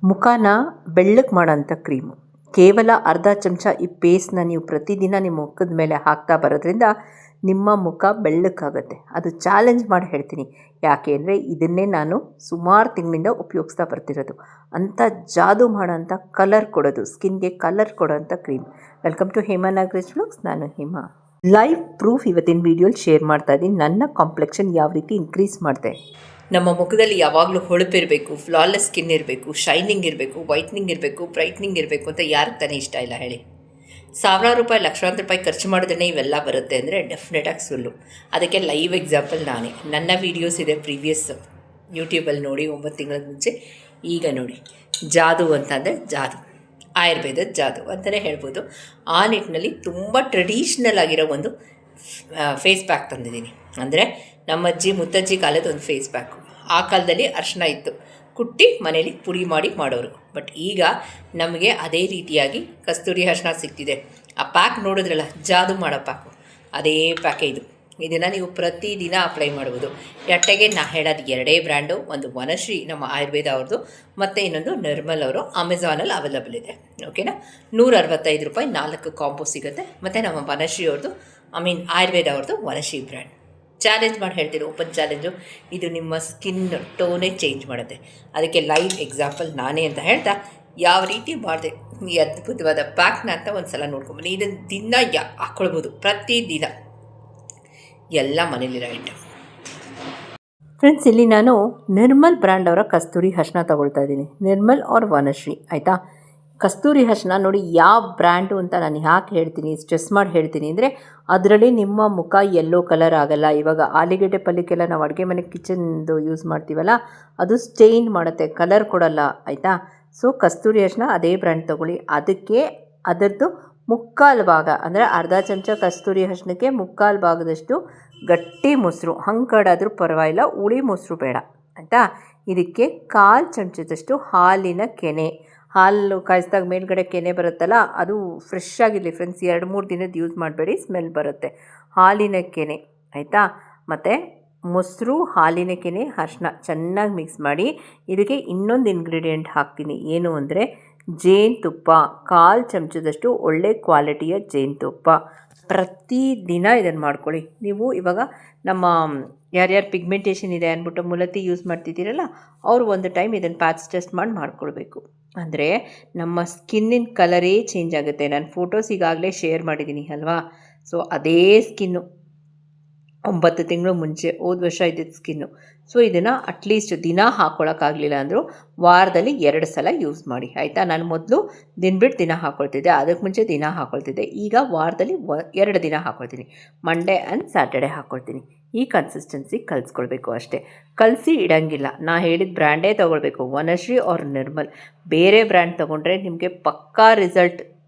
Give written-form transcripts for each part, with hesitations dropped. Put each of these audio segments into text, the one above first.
ಮುಖನ ಬೆಳ್ಳಗೆ ಮಾಡೋಂಥ ಕ್ರೀಮು. ಕೇವಲ ಅರ್ಧ ಚಮಚ ಈ ಪೇಸ್ಟ್ನ ನೀವು ಪ್ರತಿದಿನ ನಿಮ್ಮ ಮುಖದ ಮೇಲೆ ಹಾಕ್ತಾ ಬರೋದ್ರಿಂದ ನಿಮ್ಮ ಮುಖ ಬೆಳ್ಳಕ್ಕಾಗುತ್ತೆ. ಅದು ಚಾಲೆಂಜ್ ಮಾಡಿ ಹೇಳ್ತೀನಿ. ಯಾಕೆ ಅಂದರೆ ಇದನ್ನೇ ನಾನು ಸುಮಾರು ತಿಂಗಳಿಂದ ಉಪಯೋಗಿಸ್ತಾ ಬರ್ತಿರೋದು. ಅಂಥ ಜಾದು ಮಾಡೋಂಥ ಕಲರ್ ಕೊಡೋದು, ಸ್ಕಿನ್ಗೆ ಕಲರ್ ಕೊಡೋಂಥ cream. Welcome to Hema Nagaraj vlogs. ನಾನು ಹೇಮಾ. ಲೈವ್ ಪ್ರೂಫ್ ಇವತ್ತಿನ ವೀಡಿಯೋಲಿ ಶೇರ್ ಮಾಡ್ತಾ ಇದ್ದೀನಿ. ನನ್ನ ಕಾಂಪ್ಲೆಕ್ಷನ್ ಯಾವ ರೀತಿ ಇನ್ಕ್ರೀಸ್ ಮಾಡಿದೆ. ನಮ್ಮ ಮುಖದಲ್ಲಿ ಯಾವಾಗಲೂ ಹೊಳಪಿರಬೇಕು, ಫ್ಲಾಲೆಸ್ ಸ್ಕಿನ್ ಇರಬೇಕು, ಶೈನಿಂಗ್ ಇರಬೇಕು, ವೈಟ್ನಿಂಗ್ ಇರಬೇಕು, ಬ್ರೈಟ್ನಿಂಗ್ ಇರಬೇಕು ಅಂತ ಯಾರಿಗೆ ತಾನೇ ಇಷ್ಟ ಇಲ್ಲ ಹೇಳಿ. ಸಾವಿರಾರು ರೂಪಾಯಿ, ಲಕ್ಷಾಂತರ ರೂಪಾಯಿ ಖರ್ಚು ಮಾಡಿದ್ರೆ ಇವೆಲ್ಲ ಬರುತ್ತೆ ಅಂದರೆ ಡೆಫಿನೆಟಾಗಿ ಸುಳ್ಳು. ಅದಕ್ಕೆ ಲೈವ್ ಎಕ್ಸಾಂಪಲ್ ನಾನೇ. ನನ್ನ ವೀಡಿಯೋಸ್ ಇದೆ ಪ್ರೀವಿಯಸ್ ಯೂಟ್ಯೂಬಲ್ಲಿ ನೋಡಿ, 9 ತಿಂಗಳ ಮುಂಚೆ. ಈಗ ನೋಡಿ, ಜಾದು ಅಂತಂದರೆ ಜಾದು, ಆಯುರ್ವೇದದ ಜಾದು ಅಂತಲೇ ಹೇಳ್ಬೋದು. ಆ ನಿಟ್ಟಿನಲ್ಲಿ ತುಂಬ ಟ್ರೆಡಿಷ್ನಲ್ ಆಗಿರೋ ಒಂದು ಫೇಸ್ ಪ್ಯಾಕ್ ತಂದಿದ್ದೀನಿ. ಅಂದರೆ ನಮ್ಮ ಅಜ್ಜಿ ಮುತ್ತಜ್ಜಿ ಕಾಲದ ಒಂದು ಫೇಸ್ ಪ್ಯಾಕು. ಆ ಕಾಲದಲ್ಲಿ ಅರಿಶಿನ ಇತ್ತು, ಕುಟ್ಟಿ ಮನೇಲಿ ಪುಡಿ ಮಾಡಿ ಮಾಡೋರು. ಬಟ್ ಈಗ ನಮಗೆ ಅದೇ ರೀತಿಯಾಗಿ ಕಸ್ತೂರಿ ಅರಿಶಿನ ಸಿಗ್ತಿದೆ. ಆ ಪ್ಯಾಕ್ ನೋಡಿದ್ರಲ್ಲ, ಜಾದು ಮಾಡೋ ಪ್ಯಾಕು, ಅದೇ ಪ್ಯಾಕೇ ಇದು. ಇದನ್ನು ನೀವು ಪ್ರತಿದಿನ ಅಪ್ಲೈ ಮಾಡ್ಬೋದು. ಎಟ್ಟೆಗೆ ನಾ ಹೇಳೋದು ಎರಡೇ ಬ್ರ್ಯಾಂಡು, ಒಂದು ವನಶ್ರೀ ನಮ್ಮ ಆಯುರ್ವೇದ ಅವ್ರದ್ದು, ಮತ್ತು ಇನ್ನೊಂದು ನಿರ್ಮಲ್ ಅವರು ಅಮೆಝಾನಲ್ಲಿ ಅವೈಲಬಲ್ ಇದೆ. ಓಕೆನಾ. 165 ರೂಪಾಯಿ 4 ಕಾಂಬೋ ಸಿಗುತ್ತೆ. ಮತ್ತು ನಮ್ಮ ವನಶ್ರೀ ಅವ್ರದ್ದು ಆಯುರ್ವೇದ ಅವ್ರದ್ದು ವನಶ್ರೀ ಬ್ರ್ಯಾಂಡ್. ಚಾಲೆಂಜ್ ಮಾಡಿ ಹೇಳ್ತೀನಿ, ಓಪನ್ ಚಾಲೆಂಜು. ಇದು ನಿಮ್ಮ ಸ್ಕಿನ್ ಟೋನೇ ಚೇಂಜ್ ಮಾಡುತ್ತೆ. ಅದಕ್ಕೆ ಲೈವ್ ಎಕ್ಸಾಂಪಲ್ ನಾನೇ ಅಂತ ಹೇಳ್ತಾ ಯಾವ ರೀತಿ ಮಾಡಿದೆ ಈ ಅದ್ಭುತವಾದ ಪ್ಯಾಕ್ನ ಅಂತ ಒಂದು ಸಲ ನೋಡ್ಕೊಂಬನ್ನಿ. ಇದನ್ನು ದಿನ ಹಾಕ್ಕೊಳ್ಬೋದು, ಪ್ರತಿದಿನ, ಎಲ್ಲ ಮನೇಲಿರೋ ಐಟಮ್. ಫ್ರೆಂಡ್ಸ್, ಇಲ್ಲಿ ನಾನು ನಿರ್ಮಲ್ ಬ್ರ್ಯಾಂಡ್ ಅವರ ಕಸ್ತೂರಿ ಅರಿಶಿನ ತೊಗೊಳ್ತಾ ಇದ್ದೀನಿ. ನಿರ್ಮಲ್ ಆರ್ ವನಶ್ರೀ, ಆಯಿತಾ. ಕಸ್ತೂರಿ ಅರಿಶಿನ ನೋಡಿ, ಯಾವ ಬ್ರ್ಯಾಂಡು ಅಂತ ನಾನು ಯಾಕೆ ಹೇಳ್ತೀನಿ, ಸ್ಟ್ರೆಸ್ ಮಾಡಿ ಹೇಳ್ತೀನಿ ಅಂದರೆ ಅದರಲ್ಲಿ ನಿಮ್ಮ ಮುಖ ಯೆಲ್ಲೋ ಕಲರ್ ಆಗೋಲ್ಲ. ಇವಾಗ ಆಲೂಗೆಡ್ಡೆ ಪಲ್ಯಕ್ಕೆಲ್ಲ ನಾವು ಅಡುಗೆ ಮನೆ ಕಿಚನ್ದು ಯೂಸ್ ಮಾಡ್ತೀವಲ್ಲ, ಅದು ಸ್ಟೇನ್ ಮಾಡುತ್ತೆ, ಕಲರ್ ಕೊಡಲ್ಲ, ಆಯಿತಾ. ಸೊ ಕಸ್ತೂರಿ ಅರಿಶಿನ ಅದೇ ಬ್ರ್ಯಾಂಡ್ ತೊಗೊಳ್ಳಿ. ಅದಕ್ಕೆ ಅದರದ್ದು ಮುಕ್ಕಾಲು ಭಾಗ ಅಂದರೆ ಅರ್ಧ ಚಮಚ ಕಸ್ತೂರಿ ಅರಿಶಿನಕ್ಕೆ ಮುಕ್ಕಾಲು ಭಾಗದಷ್ಟು ಗಟ್ಟಿ ಮೊಸರು, ಹಂಗಡಾದರೂ ಪರವಾಗಿಲ್ಲ, ಹುಳಿ ಮೊಸರು ಬೇಡ, ಆಯಿತಾ. ಇದಕ್ಕೆ 1/4 ಚಮಚದಷ್ಟು ಹಾಲಿನ ಕೆನೆ. ಹಾಲು ಕಾಯಿಸಿದಾಗ ಮೇಲ್ಗಡೆ ಕೆನೆ ಬರುತ್ತಲ್ಲ, ಅದು ಫ್ರೆಶ್ ಆಗಿರಲಿ ಫ್ರೆಂಡ್ಸ್. 2-3 ದಿನದ ಯೂಸ್ ಮಾಡಬೇಡಿ, ಸ್ಮೆಲ್ ಬರುತ್ತೆ. ಹಾಲಿನ ಕೆನೆ, ಆಯಿತಾ. ಮತ್ತು ಮೊಸರು, ಹಾಲಿನ ಕೆನೆ, ಅರಿಶಿನ ಚೆನ್ನಾಗಿ ಮಿಕ್ಸ್ ಮಾಡಿ ಇದಕ್ಕೆ ಇನ್ನೊಂದು ಇಂಗ್ರೀಡಿಯೆಂಟ್ ಹಾಕ್ತೀನಿ. ಏನು ಅಂದರೆ ಜೇನುತುಪ್ಪ. 1/4 ಚಮಚದಷ್ಟು ಒಳ್ಳೆ ಕ್ವಾಲಿಟಿಯ ಜೇನುತುಪ್ಪ. ಪ್ರತಿದಿನ ಇದನ್ನು ಮಾಡ್ಕೊಳ್ಳಿ. ನೀವು ಇವಾಗ ನಮ್ಮ ಯಾರ್ಯಾರು ಪಿಗ್ಮೆಂಟೇಷನ್ ಇದೆ ಅಂದ್ಬಿಟ್ಟು ಮುಲತಿ ಯೂಸ್ ಮಾಡ್ತಿದ್ದೀರಲ್ಲ, ಅವರು ಒಂದು ಟೈಮ್ ಇದನ್ನು ಪ್ಯಾಚ್ ಟೆಸ್ಟ್ ಮಾಡ್ಕೊಳ್ಬೇಕು. ಅಂದರೆ ನಮ್ಮ ಸ್ಕಿನ್ನಿನ ಕಲರೇ ಚೇಂಜ್ ಆಗುತ್ತೆ. ನಾನು ಫೋಟೋಸ್ ಈಗಾಗಲೇ ಶೇರ್ ಮಾಡಿದ್ದೀನಿ ಅಲ್ವಾ. ಸೊ ಅದೇ ಸ್ಕಿನ್ನು 9 ತಿಂಗಳು ಮುಂಚೆ ಹೋದ ವರ್ಷ ಇದ್ದಿದ್ದು ಸ್ಕಿನ್ನು. ಸೊ ಇದನ್ನು ಅಟ್ಲೀಸ್ಟ್ ದಿನ ಹಾಕ್ಕೊಳಕ್ಕಾಗಲಿಲ್ಲ ಅಂದರೂ ವಾರದಲ್ಲಿ 2 ಸಲ ಯೂಸ್ ಮಾಡಿ, ಆಯಿತಾ. ನಾನು ಮೊದಲು ದಿನ ಬಿಟ್ಟು ದಿನ ಹಾಕ್ಕೊಳ್ತಿದ್ದೆ, ಅದಕ್ಕೆ ಮುಂಚೆ ದಿನ ಹಾಕ್ಕೊಳ್ತಿದ್ದೆ. ಈಗ ವಾರದಲ್ಲಿ 2 ದಿನ ಹಾಕ್ಕೊಳ್ತೀನಿ. ಮಂಡೇ ಆ್ಯಂಡ್ ಸ್ಯಾಟರ್ಡೆ ಹಾಕ್ಕೊಳ್ತೀನಿ. ಈ ಕನ್ಸಿಸ್ಟೆನ್ಸಿ ಕಲಿಸ್ಕೊಳ್ಬೇಕು ಅಷ್ಟೇ, ಕಲಸಿ ಇಡೋಂಗಿಲ್ಲ. ನಾ ಹೇಳಿದ ಬ್ರ್ಯಾಂಡೇ ತೊಗೊಳ್ಬೇಕು, ವನಶ್ರೀ ಆರ್ ನಿರ್ಮಲ್. ಬೇರೆ ಬ್ರ್ಯಾಂಡ್ ತೊಗೊಂಡ್ರೆ ನಿಮಗೆ ಪಕ್ಕಾ ರಿಸಲ್ಟ್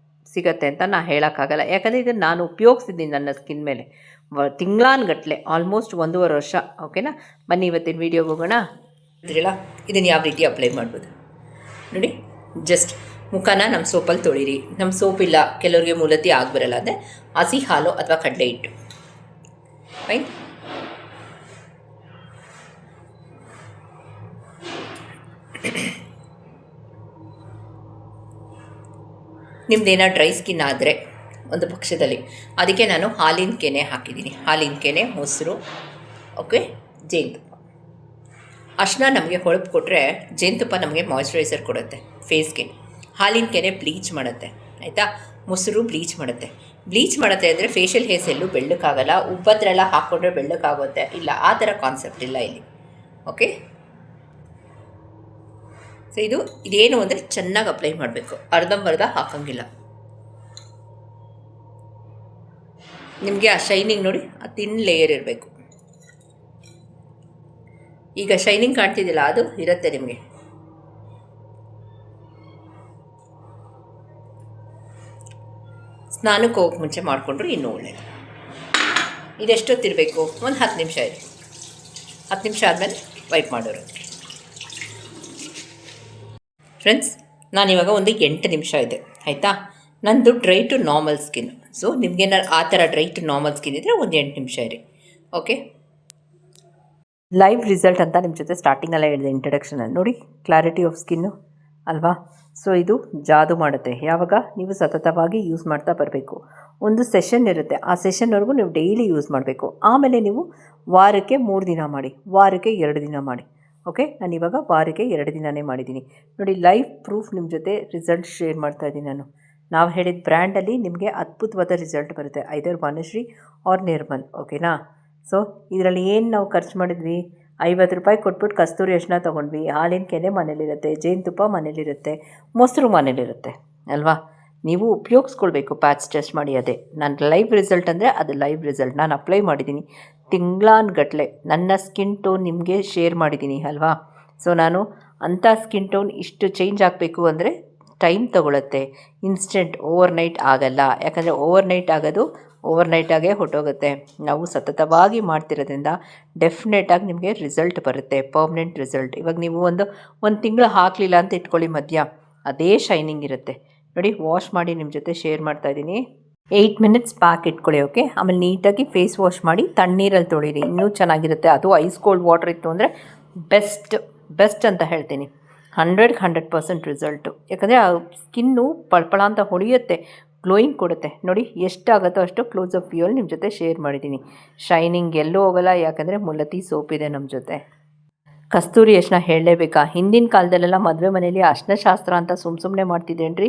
ಸಿಗುತ್ತೆ ಅಂತ ನಾನು ಹೇಳೋಕ್ಕಾಗಲ್ಲ. ಯಾಕಂದರೆ ಇದನ್ನು ನಾನು ಉಪಯೋಗಿಸಿದ್ದೀನಿ ನನ್ನ ಸ್ಕಿನ್ ಮೇಲೆ ತಿಂಗಳಾನ್ಗಟ್ಟಲೆ, ಆಲ್ಮೋಸ್ಟ್ 1.5 ವರ್ಷ. ಓಕೆನಾ. ಬನ್ನಿ ಇವತ್ತಿನ ವೀಡಿಯೋಗೆ ಹೋಗೋಣ. ಇದ್ರಲ್ಲ, ಇದನ್ನು ಯಾವ ರೀತಿ ಅಪ್ಲೈ ಮಾಡ್ಬೋದು ನೋಡಿ. ಜಸ್ಟ್ ಮುಖನ ನಮ್ಮ ಸೋಪಲ್ಲಿ ತೊಳಿರಿ. ನಮ್ಮ ಸೋಪಿಲ್ಲ, ಕೆಲವರಿಗೆ ಮೂಲತಿ ಆಗಿಬರಲ್ಲ ಅಂದರೆ ಹಸಿ ಹಾಲು ಅಥವಾ ಕಡಲೆ ಹಿಟ್ಟು, ಫೈನ್. ನಿಮ್ಮದೇನೋ ಡ್ರೈ ಸ್ಕಿನ್ ಆದರೆ ಒಂದು ಪಕ್ಷದಲ್ಲಿ, ಅದಕ್ಕೆ ನಾನು ಹಾಲಿನ ಕೆನೆ ಹಾಕಿದ್ದೀನಿ. ಹಾಲಿನ ಕೆನೆ, ಮೊಸರು, ಓಕೆ, ಜೇನುತುಪ್ಪ. ಅರಿಶಿನ ನಮಗೆ ಹೊಳಪು ಕೊಟ್ಟರೆ, ಜೇನುತುಪ್ಪ ನಮಗೆ ಮಾಯ್ಶ್ಚರೈಸರ್ ಕೊಡುತ್ತೆ ಫೇಸ್ಗೆ. ಹಾಲಿನ ಕೆನೆ ಬ್ಲೀಚ್ ಮಾಡುತ್ತೆ, ಆಯಿತಾ. ಮೊಸರು ಬ್ಲೀಚ್ ಮಾಡುತ್ತೆ. ಬ್ಲೀಚ್ ಮಾಡುತ್ತೆ ಅಂದರೆ ಫೇಶಿಯಲ್ ಹೇರ್ಸ್ ಎಲ್ಲೂ ಬೆಳ್ಳಕ್ಕಾಗಲ್ಲ. ಉಬ್ಬದ್ರೆಲ್ಲ ಹಾಕ್ಕೊಂಡ್ರೆ ಬೆಳ್ಳಕ್ಕಾಗುತ್ತೆ, ಇಲ್ಲ, ಆ ಥರ ಕಾನ್ಸೆಪ್ಟ್ ಇಲ್ಲ ಇಲ್ಲಿ. ಓಕೆ. ಸೊ ಇದೇನು ಅಂದರೆ ಚೆನ್ನಾಗಿ ಅಪ್ಲೈ ಮಾಡಬೇಕು, ಅರ್ಧಂಬರ್ಧ ಹಾಕೋಂಗಿಲ್ಲ. ನಿಮಗೆ ಆ ಶೈನಿಂಗ್ ನೋಡಿ, ಆ ತಿನ್ ಲೇಯರ್ ಇರಬೇಕು. ಈಗ ಶೈನಿಂಗ್ ಕಾಣ್ತಿದ್ದಿಲ್ಲ, ಅದು ಇರುತ್ತೆ ನಿಮಗೆ. ಸ್ನಾನಕ್ಕೆ ಹೋಗೋಕ್ಕೆ ಮುಂಚೆ ಮಾಡಿಕೊಂಡ್ರು ಇನ್ನೂ ಒಳ್ಳೆಯದು. ಇದೆಷ್ಟೊತ್ತಿರಬೇಕು? ಒಂದು 10 ನಿಮಿಷ ಇದೆ. 10 ನಿಮಿಷ ಆದಮೇಲೆ ವೈಪ್ ಮಾಡೋರು. ಫ್ರೆಂಡ್ಸ್, ನಾನಿವಾಗ ಒಂದು 8 ನಿಮಿಷ ಇದೆ, ಆಯಿತಾ. ನಂದು dry to normal skin. So ನಿಮಗೇನಾರು ಆ ಥರ ಡ್ರೈ ಟು ನಾರ್ಮಲ್ ಸ್ಕಿನ್ ಇದ್ದರೆ ಒಂದು 8 ನಿಮಿಷ ಇರಿ, ಓಕೆ. ಲೈವ್ ರಿಸಲ್ಟ್ ಅಂತ ನಿಮ್ಮ ಜೊತೆ ಸ್ಟಾರ್ಟಿಂಗಲ್ಲೇ ಹೇಳಿದೆ ಇಂಟ್ರಡಕ್ಷನಲ್ಲಿ. ನೋಡಿ, ಕ್ಲಾರಿಟಿ ಆಫ್ ಸ್ಕಿನ್ನು ಅಲ್ವಾ? ಸೊ ಇದು ಜಾದು ಮಾಡುತ್ತೆ. ಯಾವಾಗ ನೀವು ಸತತವಾಗಿ ಯೂಸ್ ಮಾಡ್ತಾ ಬರಬೇಕು. ಒಂದು ಸೆಷನ್ ಇರುತ್ತೆ, ಆ ಸೆಷನ್ವರೆಗೂ ನೀವು ಡೈಲಿ ಯೂಸ್ ಮಾಡಬೇಕು. ಆಮೇಲೆ ನೀವು ವಾರಕ್ಕೆ 3 ದಿನ ಮಾಡಿ, ವಾರಕ್ಕೆ 2 ದಿನ ಮಾಡಿ. ಓಕೆ, ನಾನಿವಾಗ ವಾರಕ್ಕೆ 2 ದಿನವೇ ಮಾಡಿದ್ದೀನಿ. ನೋಡಿ, ಲೈವ್ ಪ್ರೂಫ್ ನಿಮ್ಮ ಜೊತೆ ರಿಸಲ್ಟ್ ಶೇರ್ ಮಾಡ್ತಾ ಇದ್ದೀನಿ ನಾನು. ನಾವು ಹೇಳಿದ ಬ್ರ್ಯಾಂಡಲ್ಲಿ ನಿಮಗೆ ಅದ್ಭುತವಾದ ರಿಸಲ್ಟ್ ಬರುತ್ತೆ, ಐದರ್ ವನಶ್ರೀ ಆರ್ ನಿರ್ಮಲ್. ಓಕೆನಾ? ಸೊ ಇದರಲ್ಲಿ ಏನು ನಾವು ಖರ್ಚು ಮಾಡಿದ್ವಿ? 50 ರೂಪಾಯಿ ಕೊಟ್ಬಿಟ್ಟು ಕಸ್ತೂರಿ ಅರಿಶಿನ ತೊಗೊಂಡ್ವಿ. ಹಾಲಿನ ಕೆನೆ ಮನೇಲಿರುತ್ತೆ, ಜೇನುತುಪ್ಪ ಮನೇಲಿರುತ್ತೆ, ಮೊಸರು ಮನೇಲಿರುತ್ತೆ ಅಲ್ವಾ? ನೀವು ಉಪಯೋಗಿಸ್ಕೊಳ್ಬೇಕು, ಪ್ಯಾಚ್ ಟೆಸ್ಟ್ ಮಾಡಿ. ಅದೇ ನನ್ನ ಲೈವ್ ರಿಸಲ್ಟ್ ಅಂದರೆ ಅದು ಲೈವ್ ರಿಸಲ್ಟ್. ನಾನು ಅಪ್ಲೈ ಮಾಡಿದ್ದೀನಿ ತಿಂಗಳಾನ್ಗಟ್ಟಲೆ. ನನ್ನ ಸ್ಕಿನ್ ಟೋನ್ ನಿಮಗೆ ಶೇರ್ ಮಾಡಿದ್ದೀನಿ ಅಲ್ವಾ? ಸೊ ನಾನು ಅಂಥ ಸ್ಕಿನ್ ಟೋನ್ ಇಷ್ಟು ಚೇಂಜ್ ಆಗಬೇಕು ಅಂದರೆ ಟೈಮ್ ತೊಗೊಳುತ್ತೆ, ಇನ್ಸ್ಟೆಂಟ್ ಓವರ್ನೈಟ್ ಆಗಲ್ಲ. ಯಾಕಂದರೆ ಓವರ್ನೈಟ್ ಆಗೋದು ಓವರ್ನೈಟಾಗೇ ಹೊರಟೋಗುತ್ತೆ. ನಾವು ಸತತವಾಗಿ ಮಾಡ್ತಿರೋದ್ರಿಂದ ಡೆಫಿನೆಟಾಗಿ ನಿಮಗೆ ರಿಸಲ್ಟ್ ಬರುತ್ತೆ, ಪರ್ಮನೆಂಟ್ ರಿಸಲ್ಟ್. ಇವಾಗ ನೀವು ಒಂದು ತಿಂಗಳು ಹಾಕಲಿಲ್ಲ ಅಂತ ಇಟ್ಕೊಳ್ಳಿ, ಮಧ್ಯ ಅದೇ ಶೈನಿಂಗ್ ಇರುತ್ತೆ. ನೋಡಿ, ವಾಶ್ ಮಾಡಿ ನಿಮ್ಮ ಜೊತೆ ಶೇರ್ ಮಾಡ್ತಾಯಿದ್ದೀನಿ. 8 ಮಿನಿಟ್ಸ್ ಪ್ಯಾಕ್ ಇಟ್ಕೊಳ್ಳಿ. ಓಕೆ, ಆಮೇಲೆ ನೀಟಾಗಿ ಫೇಸ್ ವಾಶ್ ಮಾಡಿ ತಣ್ಣೀರಲ್ಲಿ ತೊಳೀರಿ, ಇನ್ನೂ ಚೆನ್ನಾಗಿರುತ್ತೆ. ಅದು ಐಸ್ ಕೋಲ್ಡ್ ವಾಟರ್ ಇತ್ತು ಅಂದರೆ ಬೆಸ್ಟ್ ಅಂತ ಹೇಳ್ತೀನಿ. 100% ರಿಸಲ್ಟು. ಯಾಕಂದರೆ ಆ ಸ್ಕಿನ್ನು ಪಳಪಳ ಅಂತ ಹೊಳೆಯುತ್ತೆ, ಗ್ಲೋಯಿಂಗ್ ಕೊಡುತ್ತೆ. ನೋಡಿ, ಎಷ್ಟಾಗುತ್ತೋ ಅಷ್ಟು ಕ್ಲೋಸ್ ಅಪ್ ವ್ಯೂಯಲ್ಲಿ ನಿಮ್ಮ ಜೊತೆ ಶೇರ್ ಮಾಡಿದ್ದೀನಿ. ಶೈನಿಂಗ್ ಎಲ್ಲೂ ಹೋಗಲ್ಲ, ಯಾಕಂದರೆ ಮುಲತಿ ಸೋಪ್ ಇದೆ ನಮ್ಮ ಜೊತೆ. ಕಸ್ತೂರಿ ಅರಿಶಿನ ಹೇಳಲೇಬೇಕಾ? ಹಿಂದಿನ ಕಾಲದಲ್ಲೆಲ್ಲ ಮದುವೆ ಮನೇಲಿ ಅರಿಶಿನ ಶಾಸ್ತ್ರ ಅಂತ ಸುಮ್ಮನೆ ಮಾಡ್ತಿದ್ದೇನ್ರಿ.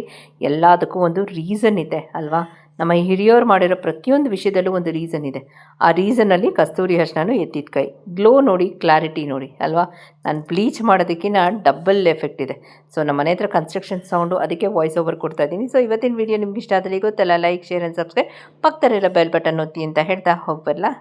ಎಲ್ಲದಕ್ಕೂ ಒಂದು ರೀಸನ್ ಇದೆ ಅಲ್ವಾ? ನಮ್ಮ ಹಿರಿಯವರು ಮಾಡಿರೋ ಪ್ರತಿಯೊಂದು ವಿಷಯದಲ್ಲೂ ಒಂದು ರೀಸನ್ ಇದೆ. ಆ ರೀಸನಲ್ಲಿ ಕಸ್ತೂರಿ ಅರಿಶಿನೂ ಎತ್ತಿದ ಕೈ. ಗ್ಲೋ ನೋಡಿ, ಕ್ಲಾರಿಟಿ ನೋಡಿ ಅಲ್ವಾ? ನಾನು ಬ್ಲೀಚ್ ಮಾಡೋದಕ್ಕಿಂತ ಡಬಲ್ ಎಫೆಕ್ಟ್ ಇದೆ. ಸೊ ನಮ್ಮ ಮನೆ ಹತ್ರ ಕನ್ಸ್ಟ್ರಕ್ಷನ್ ಸೌಂಡು, ಅದಕ್ಕೆ ವಾಯ್ಸ್ ಓವರ್ ಕೊಡ್ತಾ ಇದ್ದೀನಿ. ಸೊ ಇವತ್ತಿನ ವೀಡಿಯೋ ನಿಮ್ಗೆ ಇಷ್ಟ ಆದರೆ ಗೊತ್ತಲ್ಲ, ಲೈಕ್, ಶೇರ್ ಆ್ಯಂಡ್ ಸಬ್ಸ್ಕ್ರೈಬ್, ಪಕ್ಕದಲ್ಲಿರೋ ಬೆಲ್ ಬಟನ್ ಒತ್ತಿ ಅಂತ ಹೇಳ್ತಾ ಹೋಗ್ಬರಲ್ಲ.